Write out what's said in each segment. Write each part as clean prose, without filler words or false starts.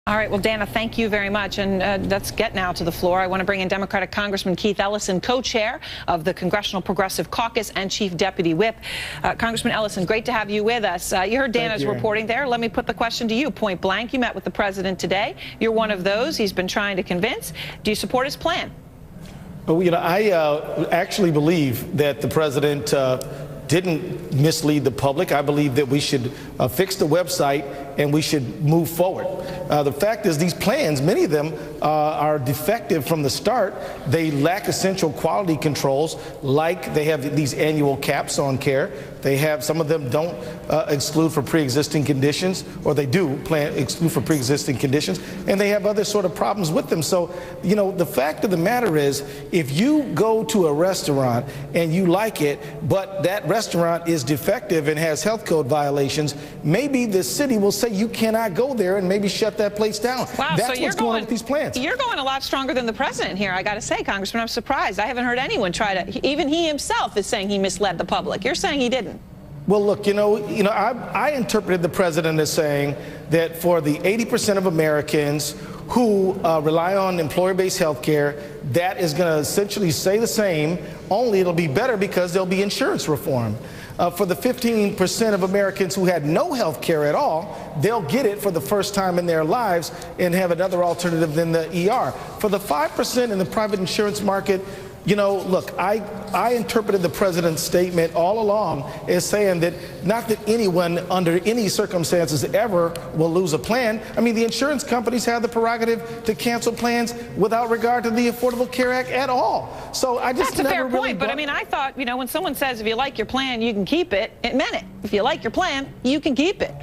All right, well, Dana, thank you very much. And let's get now to the floor. I want to bring in Democratic Congressman Keith Ellison, co-chair of the Congressional Progressive Caucus and Chief Deputy Whip. Congressman Ellison, great to have you with us. You heard Dana's reporting there. Let me put the question to you, point blank. You met with the president today. You're one of those he's been trying to convince. Do you support his plan? Well, I actually believe that the president didn't mislead the public. I believe that we should fix the website and we should move forward. The fact is, these plans, many of them are defective from the start. They lack essential quality controls, like they have these annual caps on care. They have, some of them don't exclude for pre-existing conditions, or they do exclude for pre-existing conditions, and they have other sort of problems with them. So, you know, the fact of the matter is, if you go to a restaurant and you like it, but that restaurant is defective and has health code violations, maybe the city will say you cannot go there and maybe shut that place down. Wow, that's so what's going on with these plans. You're going a lot stronger than the president here, I got to say, Congressman. I'm surprised. I haven't heard anyone try to, even he himself is saying he misled the public. You're saying he didn't. Well, look, I interpreted the president as saying that for the 80% of Americans who rely on employer-based health care, that is going to essentially say the same, only it'll be better because there'll be insurance reform. For the 15% of Americans who had no health care at all, they'll get it for the first time in their lives and have another alternative than the ER. For the 5% in the private insurance market, look, I interpreted the president's statement all along as saying that not that anyone under any circumstances ever will lose a plan. I mean, the insurance companies have the prerogative to cancel plans without regard to the Affordable Care Act at all. So I just That's a fair point, but I mean, I thought, when someone says if you like your plan, you can keep it, it meant it. If you like your plan, you can keep it.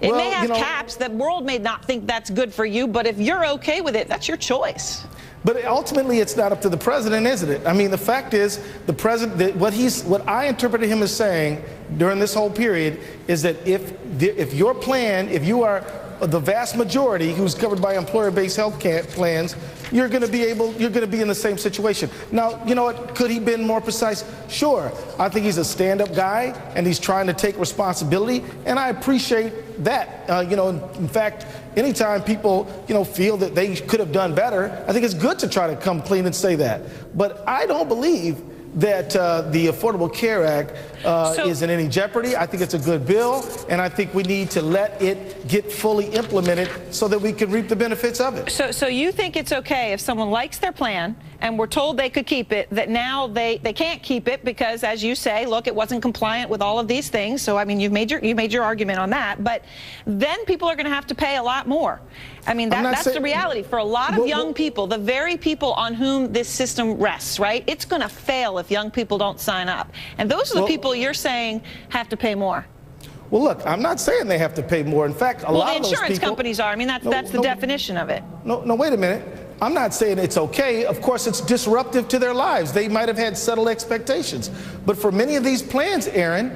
It may have caps. The world may not think that's good for you, but if you're okay with it, that's your choice. But ultimately, it's not up to the president, isn't it? I mean, the fact is, the president, what I interpreted him as saying during this whole period is that if your plan, if you are the vast majority who's covered by employer-based health care plans, you're going to be in the same situation. Now, you know what? Could he been more precise? Sure. I think he's a stand-up guy, and he's trying to take responsibility, and I appreciate that. In fact, anytime people, feel that they could have done better, I think it's good to try to come clean and say that. But I don't believe that the Affordable Care Act is in any jeopardy. I think it's a good bill, and I think we need to let it get fully implemented so that we can reap the benefits of it. So you think it's okay if someone likes their plan and we're told they could keep it, that now they can't keep it because, as you say, look, it wasn't compliant with all of these things. So, I mean, you made your argument on that. But then people are going to have to pay a lot more. I mean, that's the reality. For a lot of young people, the very people on whom this system rests, right? It's going to fail if young people don't sign up. And those are the people you're saying have to pay more. Well, look, I'm not saying they have to pay more. In fact, a lot of those people... the insurance companies are. I mean, that's the definition of it. No, wait a minute. I'm not saying it's okay. Of course, it's disruptive to their lives. They might have had settled expectations. But for many of these plans, Aaron,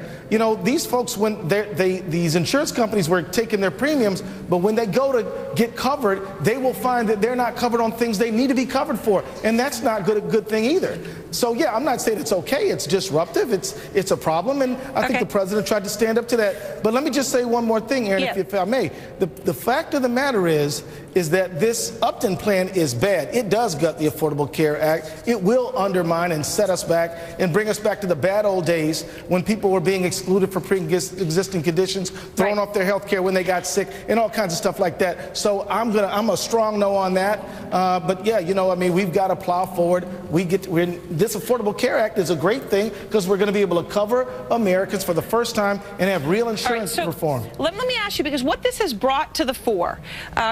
these folks, when these insurance companies were taking their premiums, but when they go to get covered, they will find that they're not covered on things they need to be covered for. And that's not a good thing either. So, yeah, I'm not saying it's okay. It's disruptive. It's a problem. And I think the president tried to stand up to that. But let me just say one more thing, Aaron, if I may. The fact of the matter is that this Upton plan is bad. It does gut the Affordable Care Act. It will undermine and set us back and bring us back to the bad old days when people were being excluded for pre-existing conditions, thrown off their health care when they got sick, and all kinds of stuff like that. So I'm a strong no on that. But yeah, I mean, we've got to plow forward. This Affordable Care Act is a great thing because we're going to be able to cover Americans for the first time and have real insurance reform. Let me ask you, because what this has brought to the fore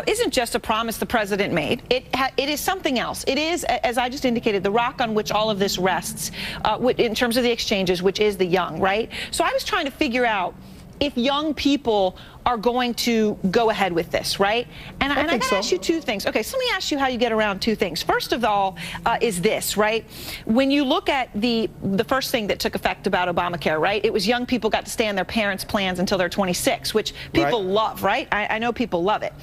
isn't just a promise the president made. It is something else. It is, as I just indicated, the rock on which all of this rests in terms of the exchanges, which is the young, right? So I was trying to figure out if young people are going to go ahead with this, right? And I got to ask you two things. Okay, so let me ask you how you get around two things. First of all, is this, right? When you look at the first thing that took effect about Obamacare, right? It was young people got to stay on their parents' plans until they're 26, which people love, right? I know people love it.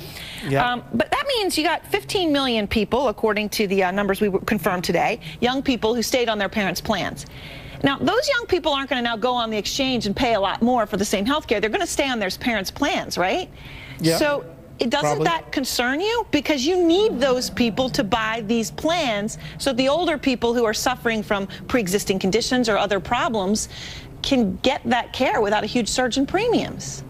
Yeah. But that means you got 15 million people, according to the numbers we confirmed today, young people who stayed on their parents' plans. Now, those young people aren't going to now go on the exchange and pay a lot more for the same health care. They're going to stay on their parents' plans, right? Yeah. So Doesn't that concern you? Because you need those people to buy these plans so the older people who are suffering from pre-existing conditions or other problems can get that care without a huge surge in premiums.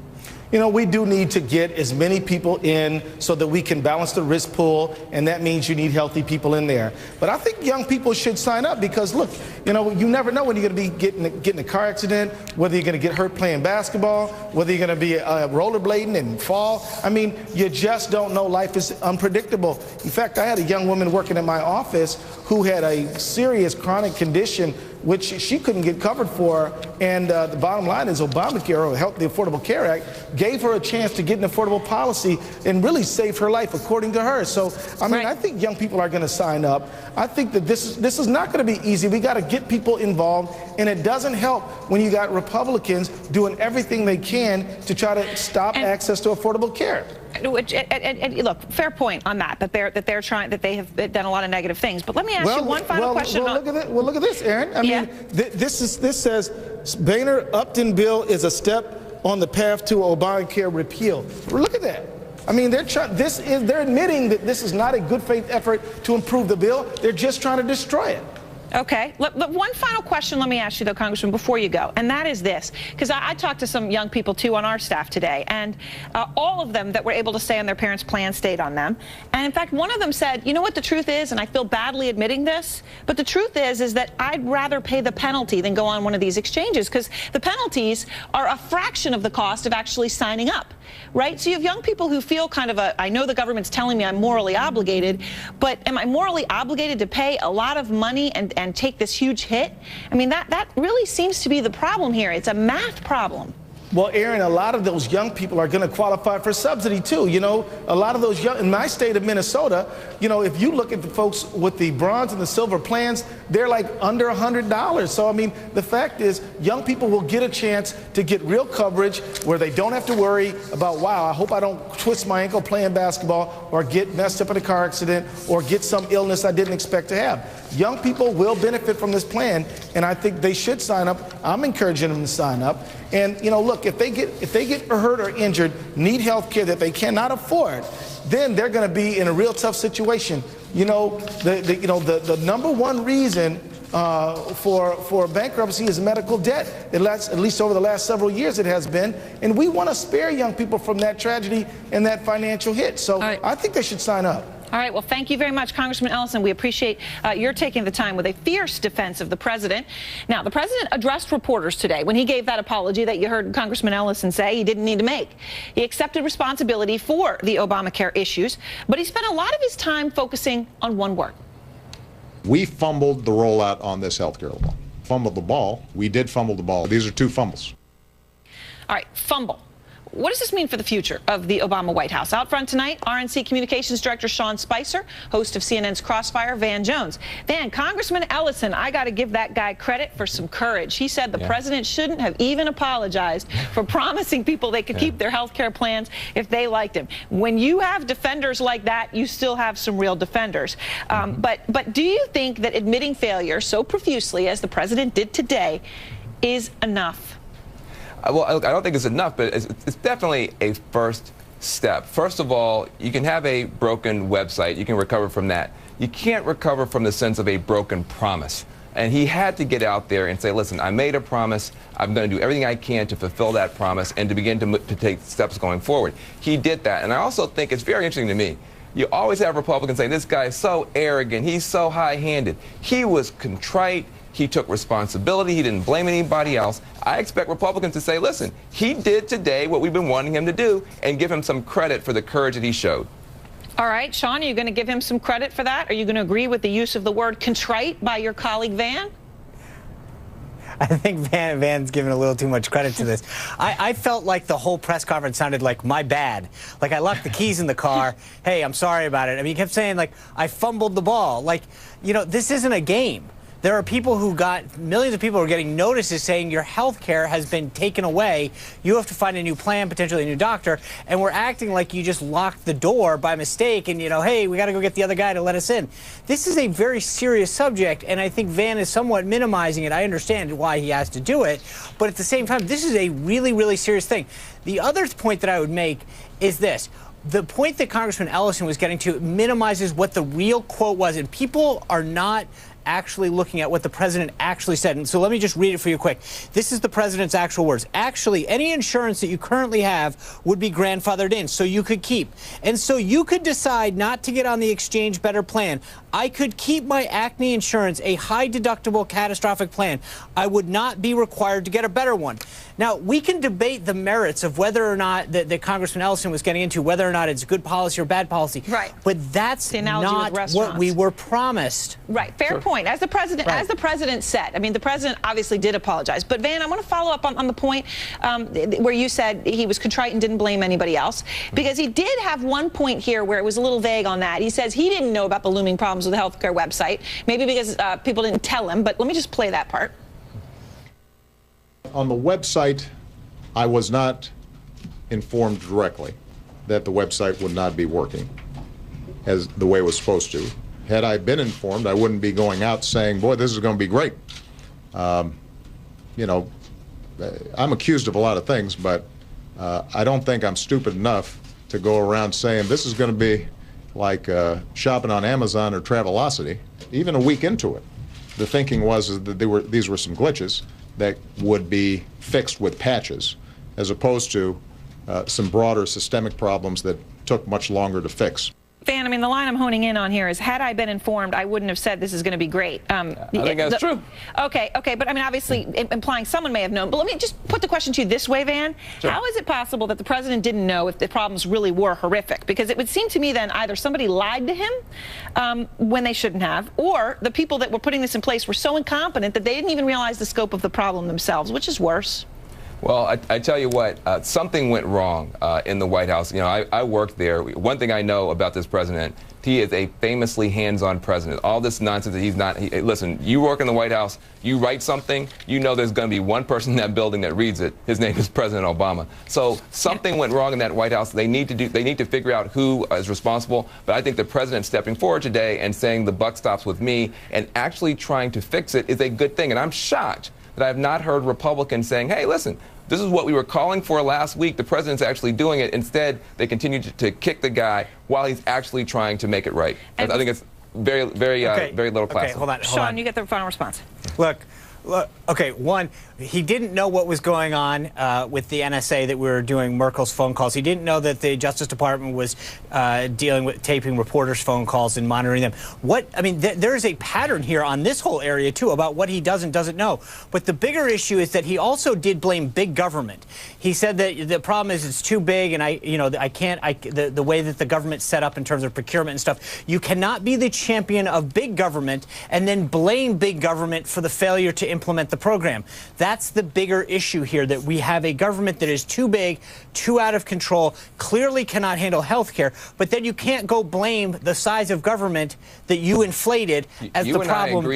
You know, we do need to get as many people in so that we can balance the risk pool, and that means you need healthy people in there. But I think young people should sign up because, look, you know, you never know when you're going to be getting a car accident, whether you're going to get hurt playing basketball, whether you're going to be rollerblading and fall. I mean, you just don't know. Life is unpredictable. In fact, I had a young woman working in my office who had a serious chronic condition which she couldn't get covered for, and the bottom line is Obamacare, or the Affordable Care Act, gave her a chance to get an affordable policy and really save her life, according to her. So, I mean, I think young people are going to sign up. I think that this is not going to be easy. We got to get people involved, and it doesn't help when you got Republicans doing everything they can to try to stop access to affordable care. Look, fair point on that they have done a lot of negative things. But let me ask you one final question. Look at this, Aaron. I mean, this says Boehner-Upton bill is a step on the path to Obamacare repeal. Look at that. I mean, they're admitting that this is not a good faith effort to improve the bill. They're just trying to destroy it. Okay. One final question let me ask you, though, Congressman, before you go, and that is this, because I talked to some young people, too, on our staff today, and all of them that were able to stay on their parents' plan stayed on them. And, in fact, one of them said, you know what the truth is, and I feel badly admitting this, but the truth is that I'd rather pay the penalty than go on one of these exchanges, because the penalties are a fraction of the cost of actually signing up, right? So you have young people who feel kind of I know the government's telling me I'm morally obligated, but am I morally obligated to pay a lot of money and take this huge hit? I mean, that really seems to be the problem here. It's a math problem. Well, Aaron, a lot of those young people are going to qualify for subsidy, too. You know, a lot of those young, in my state of Minnesota, you know, if you look at the folks with the bronze and the silver plans, they're like under $100. So, I mean, the fact is young people will get a chance to get real coverage where they don't have to worry about, wow, I hope I don't twist my ankle playing basketball or get messed up in a car accident or get some illness I didn't expect to have. Young people will benefit from this plan, and I think they should sign up. I'm encouraging them to sign up. And, you know, look, if they get hurt or injured, need health care that they cannot afford, then they're going to be in a real tough situation. You know, the number one reason for bankruptcy is medical debt. At least over the last several years it has been. And we want to spare young people from that tragedy and that financial hit. So I think they should sign up. All right. Well, thank you very much, Congressman Ellison. We appreciate your taking the time with a fierce defense of the president. Now, the president addressed reporters today when he gave that apology that you heard Congressman Ellison say he didn't need to make. He accepted responsibility for the Obamacare issues, but he spent a lot of his time focusing on one word. We fumbled the rollout on this healthcare law. Fumbled the ball. We did fumble the ball. These are two fumbles. All right. Fumble. What does this mean for the future of the Obama White House? Out front tonight, RNC Communications Director Sean Spicer, host of CNN's Crossfire, Van Jones. Van, Congressman Ellison, I got to give that guy credit for some courage. He said the president shouldn't have even apologized for promising people they could keep their health care plans if they liked him. When you have defenders like that, you still have some real defenders. But do you think that admitting failure so profusely as the president did today is enough? Well, I don't think it's enough, but it's definitely a first step. First of all, you can have a broken website. You can recover from that. You can't recover from the sense of a broken promise. And he had to get out there and say, listen, I made a promise. I'm going to do everything I can to fulfill that promise and to begin to take steps going forward. He did that. And I also think it's very interesting to me. You always have Republicans saying, this guy is so arrogant. He's so high-handed. He was contrite. He took responsibility. He didn't blame anybody else. I expect Republicans to say, listen, he did today what we've been wanting him to do and give him some credit for the courage that he showed. All right, Sean, are you going to give him some credit for that? Are you going to agree with the use of the word contrite by your colleague Van? I think Van's giving a little too much credit to this. I felt like the whole press conference sounded like my bad. Like I left the keys in the car. Hey, I'm sorry about it. I mean, he kept saying, like, I fumbled the ball. Like, you know, this isn't a game. There are people who millions of people are getting notices saying your health care has been taken away. You have to find a new plan, potentially a new doctor. And we're acting like you just locked the door by mistake and, you know, hey, we got to go get the other guy to let us in. This is a very serious subject, and I think Van is somewhat minimizing it. I understand why he has to do it. But at the same time, this is a really, really serious thing. The other point that I would make is this. the point that Congressman Ellison was getting to minimizes what the real quote was, and people are not actually looking at what the president actually said. And so let me just read it for you quick. This is the president's actual words. Actually, any insurance that you currently have would be grandfathered in, so you could keep. And so you could decide not to get on the Exchange Better plan. I could keep my acne insurance, a high deductible catastrophic plan. I would not be required to get a better one. Now, we can debate the merits of whether or not that Congressman Ellison was getting into, whether or not it's good policy or bad policy. Right. But that's not what we were promised. Right. Fair point. As the president said, I mean, the president obviously did apologize. But Van, I want to follow up on the point where you said he was contrite and didn't blame anybody else, because he did have one point here where it was a little vague on that. He says he didn't know about the looming problems with the healthcare website, maybe because people didn't tell him. But let me just play that part. On the website, I was not informed directly that the website would not be working as the way it was supposed to. Had I been informed, I wouldn't be going out saying, boy, this is going to be great. You know, I'm accused of a lot of things, but I don't think I'm stupid enough to go around saying this is going to be like shopping on Amazon or Travelocity. Even a week into it, the thinking was that these were some glitches that would be fixed with patches, as opposed to some broader systemic problems that took much longer to fix. Van, I mean, the line I'm honing in on here is, had I been informed, I wouldn't have said this is going to be great. I think that's true. Okay, but I mean, obviously implying someone may have known. But let me just put the question to you this way, Van. Sure. How is it possible that the president didn't know if the problems really were horrific? Because it would seem to me then either somebody lied to him when they shouldn't have, or the people that were putting this in place were so incompetent that they didn't even realize the scope of the problem themselves, which is worse. Well, I tell you what, something went wrong in the White House. You know, I worked there. One thing I know about this president, he is a famously hands-on president. All this nonsense that he's not. Listen, you work in the White House, you write something, you know there's going to be one person in that building that reads it. His name is President Obama. So something went wrong in that White House. They need to figure out who is responsible. But I think the president stepping forward today and saying the buck stops with me and actually trying to fix it is a good thing. And I'm shocked that I have not heard Republicans saying, hey, listen, this is what we were calling for last week. The president's actually doing it. Instead, they continue to kick the guy while he's actually trying to make it right. And I think it's very little class. Okay, hold on. Sean, you get the final response. Look, okay, one, he didn't know what was going on with the NSA, that we were doing Merkel's phone calls. He didn't know that the Justice Department was dealing with taping reporters' phone calls and monitoring them. There is a pattern here on this whole area, too, about what he does and doesn't know. But the bigger issue is that he also did blame big government. He said that the problem is it's too big, and the way that the government's set up in terms of procurement and stuff, you cannot be the champion of big government and then blame big government for the failure to implement the program. That's the bigger issue here, that we have a government that is too big, too out of control, clearly cannot handle health care, but then you can't go blame the size of government that you inflated as the problem.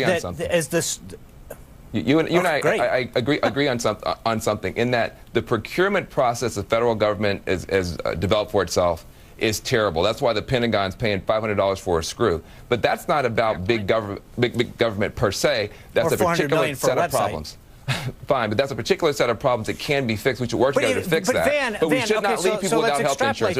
You and I agree on something, in that the procurement process the federal government has developed for itself is terrible. That's why the Pentagon's paying $500 for a screw. But that's not about big government per se. That's a particular set of problems. Fine, but that's a particular set of problems that can be fixed. We should work together to fix that. But we should not leave people without health insurance.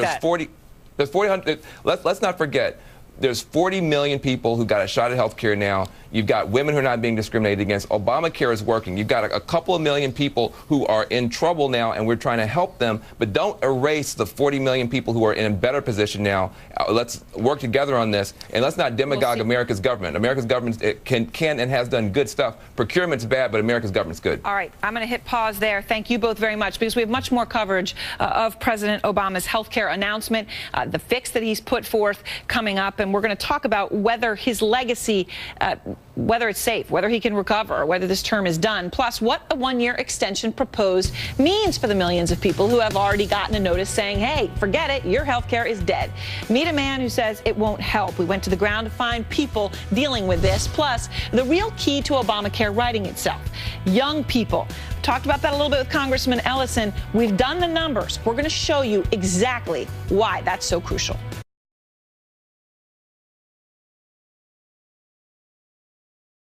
Let's not forget, there's 40 million people who got a shot at health care now. You've got women who are not being discriminated against. Obamacare is working. You've got a couple of million people who are in trouble now, and we're trying to help them. But don't erase the 40 million people who are in a better position now. Let's work together on this, and let's not demagogue America's government. America's government can and has done good stuff. Procurement's bad, but America's government's good. All right, I'm going to hit pause there. Thank you both very much, because we have much more coverage of President Obama's health care announcement, the fix that he's put forth coming up, and we're going to talk about whether his legacy, whether it's safe, whether he can recover, whether this term is done, plus what a one-year extension proposed means for the millions of people who have already gotten a notice saying, hey, forget it, your health care is dead. Meet a man who says it won't help. We went to the ground to find people dealing with this, plus the real key to Obamacare righting itself, young people. Talked about that a little bit with Congressman Ellison. We've done the numbers. We're going to show you exactly why that's so crucial.